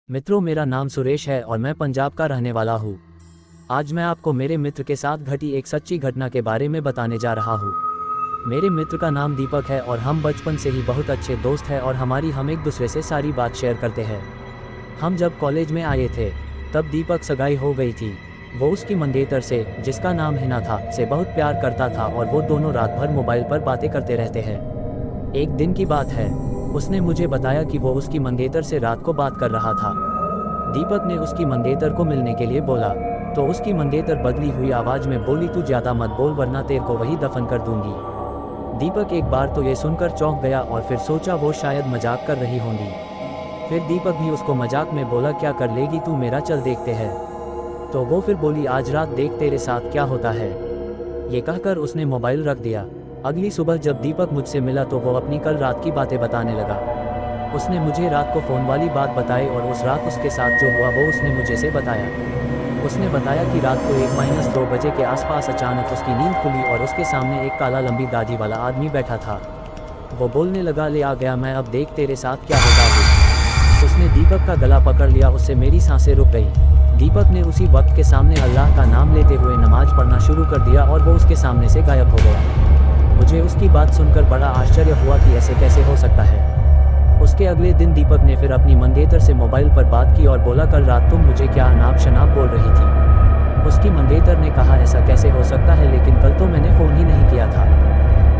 मित्रों, मेरा नाम सुरेश है और मैं पंजाब का रहने वाला हूँ। आज मैं आपको मेरे मित्र के साथ घटी एक सच्ची घटना के बारे में बताने जा रहा हूँ। मेरे मित्र का नाम दीपक है और हम बचपन से ही बहुत अच्छे दोस्त हैं और हम एक दूसरे से सारी बात शेयर करते हैं। हम जब कॉलेज में आए थे तब दीपक सगाई हो गई थी। वो उसकी मंगेतर से, जिसका नाम हिना था, से बहुत प्यार करता था और वो दोनों रात भर मोबाइल पर बातें करते रहते हैं। एक दिन की बात है, उसने मुझे बताया कि वो उसकी मंगेतर से रात को बात कर रहा था। दीपक ने उसकी मंगेतर को मिलने के लिए बोला तो उसकी मंगेतर बदली हुई आवाज में बोली, तू ज्यादा मत बोल वरना तेरे को वही दफन कर दूंगी। दीपक एक बार तो ये सुनकर चौंक गया और फिर सोचा वो शायद मजाक कर रही होंगी। फिर दीपक भी उसको मजाक में बोला, क्या कर लेगी तू मेरा, चल देखते हैं। तो वो फिर बोली, आज रात देख तेरे साथ क्या होता है। ये कहकर उसने मोबाइल रख दिया। अगली सुबह जब दीपक मुझसे मिला तो वो अपनी कल रात की बातें बताने लगा। उसने मुझे रात को फ़ोन वाली बात बताई और उस रात उसके साथ जो हुआ वो उसने मुझे से बताया। उसने बताया कि रात को 1-2 बजे के आसपास अचानक उसकी नींद खुली और उसके सामने एक काला लंबी दाढ़ी वाला आदमी बैठा था। वो बोलने लगा, ले आ गया मैं, अब देख तेरे साथ क्या होता है। उसने दीपक का गला पकड़ लिया, उससे मेरी सांसें रुक गई। दीपक ने उसी वक्त के सामने अल्लाह का नाम लेते हुए नमाज पढ़ना शुरू कर दिया और वो उसके सामने से गायब हो गया। मुझे उसकी बात सुनकर बड़ा आश्चर्य हुआ कि ऐसे कैसे हो सकता है। उसके अगले दिन दीपक ने फिर अपनी मंगेतर से मोबाइल पर बात की और बोला, कल रात तुम मुझे क्या अनाप शनाप बोल रही थी। उसकी मंगेतर ने कहा, ऐसा कैसे हो सकता है, लेकिन कल तो मैंने फ़ोन ही नहीं किया था।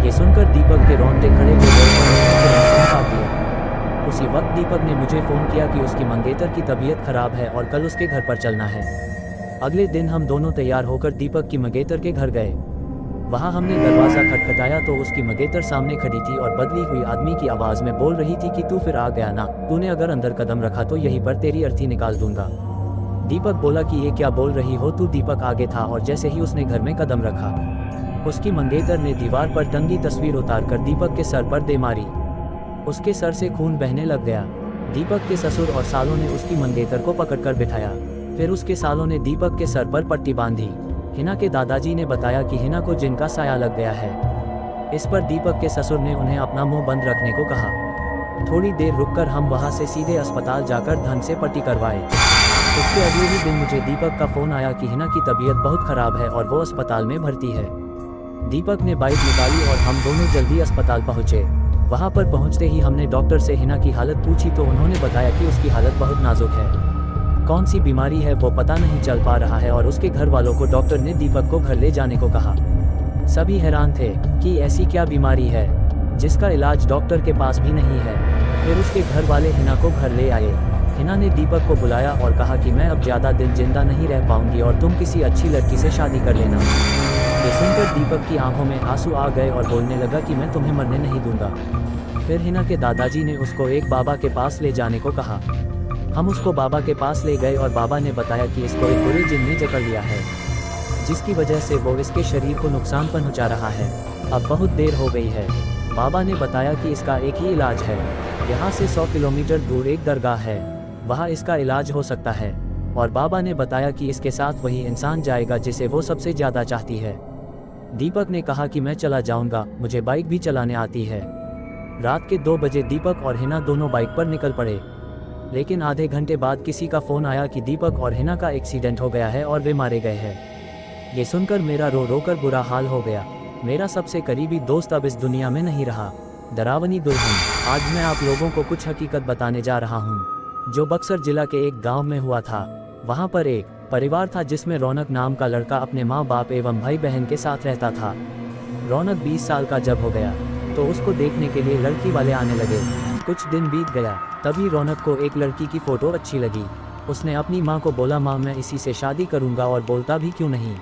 ये सुनकर दीपक के रोंगटे खड़े हो गए और उसने काट दिया। उसी वक्त दीपक ने मुझे फ़ोन किया कि उसकी मंगेतर की तबीयत खराब है और कल उसके घर पर चलना है। अगले दिन हम दोनों तैयार होकर दीपक की मंगेतर के घर गए। वहाँ हमने दरवाज़ा खटखटाया तो उसकी मंगेतर सामने खड़ी थी और बदली हुई आदमी की आवाज़ में बोल रही थी कि तू फिर आ गया ना, तूने अगर अंदर कदम रखा तो यहीं पर तेरी अर्थी निकाल दूंगा। दीपक बोला कि ये क्या बोल रही हो तू। दीपक आगे था और जैसे ही उसने घर में कदम रखा, उसकी मंगेतर ने दीवार पर टंगी तस्वीर उतारकर दीपक के सर पर दे मारी। उसके सर से खून बहने लग गया। दीपक के ससुर और सालों ने उसकी मंगेतर को पकड़कर बिठाया। फिर उसके सालों ने दीपक के सर पर पट्टी बांधी। हिना के दादाजी ने बताया कि हिना को जिन का साया लग गया है। इस पर दीपक के ससुर ने उन्हें अपना मुंह बंद रखने को कहा। थोड़ी देर रुककर हम वहां से सीधे अस्पताल जाकर ढंग से पट्टी करवाए। उसके अगले ही दिन मुझे दीपक का फोन आया कि हिना की तबीयत बहुत खराब है और वो अस्पताल में भर्ती है। दीपक ने बाइक निकाली और हम दोनों जल्दी अस्पताल पहुंचे। वहां पर पहुंचते ही हमने डॉक्टर से हिना की हालत पूछी तो उन्होंने बताया कि उसकी हालत बहुत नाजुक है। कौन सी बीमारी है वो पता नहीं चल पा रहा है और उसके घर वालों को डॉक्टर ने दीपक को घर ले जाने को कहा। सभी हैरान थे कि ऐसी क्या बीमारी है जिसका इलाज डॉक्टर के पास भी नहीं है। फिर उसके घर वाले हिना को घर ले आए। हिना ने दीपक को बुलाया और कहा कि मैं अब ज़्यादा दिन जिंदा नहीं रह पाऊंगी और तुम किसी अच्छी लड़की से शादी कर लेना। ये सुनकर दीपक की आंखों में आंसू आ गए और बोलने लगा कि मैं तुम्हें मरने नहीं दूंगा। फिर हिना के दादाजी ने उसको एक बाबा के पास ले जाने को कहा। हम उसको बाबा के पास ले गए और बाबा ने बताया कि इसको एक बुरे जिन ने जकड़ लिया है, जिसकी वजह से वो इसके शरीर को नुकसान पहुंचा रहा है। अब बहुत देर हो गई है। बाबा ने बताया कि इसका एक ही इलाज है। यहाँ से 100 किलोमीटर दूर एक दरगाह है, वहाँ इसका इलाज हो सकता है। और बाबा ने बताया कि इसके साथ वही इंसान जाएगा जिसे वो सबसे ज़्यादा चाहती है। दीपक ने कहा कि मैं चला जाऊँगा, मुझे बाइक भी चलाने आती है। रात के 2 बजे दीपक और हिना दोनों बाइक पर निकल पड़े। लेकिन आधे घंटे बाद किसी का फ़ोन आया कि दीपक और हिना का एक्सीडेंट हो गया है और वे मारे गए हैं। ये सुनकर मेरा रो रो कर बुरा हाल हो गया। मेरा सबसे करीबी दोस्त अब इस दुनिया में नहीं रहा। डरावनी दुल्हन। आज मैं आप लोगों को कुछ हकीकत बताने जा रहा हूँ जो बक्सर जिला के एक गांव में हुआ था। वहाँ पर एक परिवार था जिसमें रौनक नाम का लड़का अपने माँ बाप एवं भाई बहन के साथ रहता था। रौनक 20 साल का जब हो गया तो उसको देखने के लिए लड़की वाले आने लगे। कुछ दिन बीत गया, तभी रौनक को एक लड़की की फ़ोटो अच्छी लगी। उसने अपनी माँ को बोला, माँ मैं इसी से शादी करूँगा, और बोलता भी क्यों नहीं।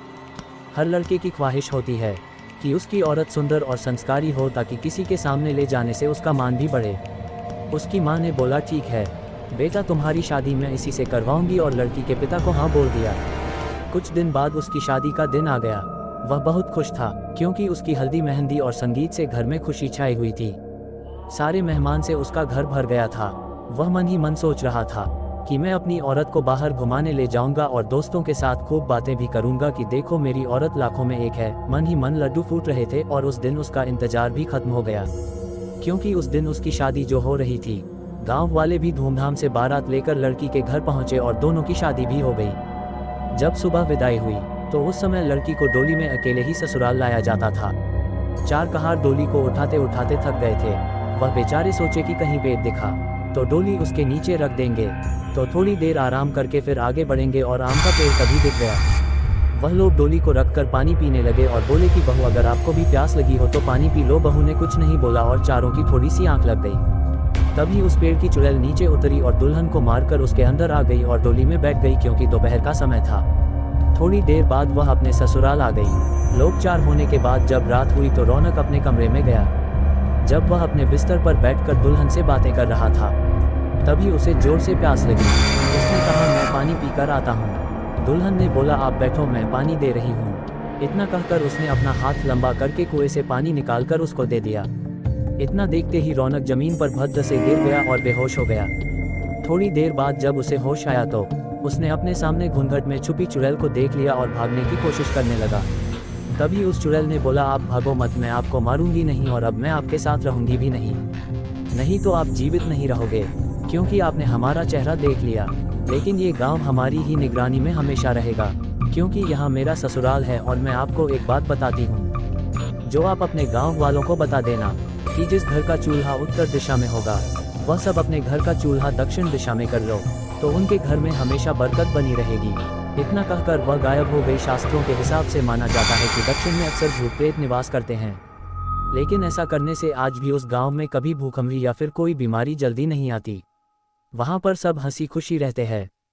हर लड़के की ख्वाहिश होती है कि उसकी औरत सुंदर और संस्कारी हो ताकि किसी के सामने ले जाने से उसका मान भी बढ़े। उसकी माँ ने बोला, ठीक है बेटा, तुम्हारी शादी मैं इसी से करवाऊँगी, और लड़की के पिता को हाँ बोल दिया। कुछ दिन बाद उसकी शादी का दिन आ गया। वह बहुत खुश था क्योंकि उसकी हल्दी मेहंदी और संगीत से घर में खुशी छाई हुई थी। सारे मेहमान से उसका घर भर गया था। वह मन ही मन सोच रहा था कि मैं अपनी औरत को बाहर घुमाने ले जाऊंगा और दोस्तों के साथ खूब बातें भी करूंगा कि देखो मेरी औरत लाखों में एक है। मन ही मन लड्डू फूट रहे थे और उस दिन उसका इंतजार भी खत्म हो गया क्योंकि उस दिन उसकी शादी जो हो रही थी गांव वाले भी धूमधाम से बारात लेकर लड़की के घर पहुंचे और दोनों की शादी भी हो गई। जब सुबह विदाई हुई तो उस समय लड़की को डोली में अकेले ही ससुराल लाया जाता था। चार कहार डोली को उठाते उठाते थक गए थे। वह बेचारे सोचे कि कहीं पेड़ दिखा तो डोली उसके नीचे रख देंगे तो थोड़ी देर आराम करके फिर आगे बढ़ेंगे, और आम का पेड़ कभी दिख गया। वह लोग डोली को रखकर पानी पीने लगे और बोले कि बहू अगर आपको भी प्यास लगी हो तो पानी पी लो। बहू ने कुछ नहीं बोला और चारों की थोड़ी सी आंख लग गई। तभी उस पेड़ की चुड़ैल नीचे उतरी और दुल्हन को मारकर उसके अंदर आ गई और डोली में बैठ गई, क्योंकि दोपहर का समय था। थोड़ी देर बाद वह अपने ससुराल आ गई। लोग चार होने के बाद जब रात हुई तो रौनक अपने कमरे में गया। जब वह अपने बिस्तर पर बैठकर दुल्हन से बातें कर रहा था तभी उसे जोर से प्यास लगी। उसने कहा मैं पानी पीकर आता हूँ। दुल्हन ने बोला आप बैठो, मैं पानी दे रही हूँ। इतना कहकर उसने अपना हाथ लंबा करके कुएं से पानी निकालकर उसको दे दिया। इतना देखते ही रौनक जमीन पर भद्र से गिर गया और बेहोश हो गया। थोड़ी देर बाद जब उसे होश आया तो उसने अपने सामने घूंघट में छुपी चुड़ैल को देख लिया और भागने की कोशिश करने लगा। तभी उस चुड़ैल ने बोला आप भागो मत, मैं आपको मारूंगी नहीं और अब मैं आपके साथ रहूंगी भी नहीं तो आप जीवित नहीं रहोगे, क्योंकि आपने हमारा चेहरा देख लिया। लेकिन ये गांव हमारी ही निगरानी में हमेशा रहेगा, क्योंकि यहाँ मेरा ससुराल है। और मैं आपको एक बात बताती हूँ जो आप अपने गांव वालों को बता देना कि जिस घर का चूल्हा उत्तर दिशा में होगा वह सब अपने घर का चूल्हा दक्षिण दिशा में कर लो, तो उनके घर में हमेशा बरकत बनी रहेगी। इतना कहकर वह गायब हो गई। शास्त्रों के हिसाब से माना जाता है कि दक्षिण में अक्सर भूत प्रेत निवास करते हैं, लेकिन ऐसा करने से आज भी उस गांव में कभी भूखमरी या फिर कोई बीमारी जल्दी नहीं आती। वहां पर सब हंसी खुशी रहते हैं।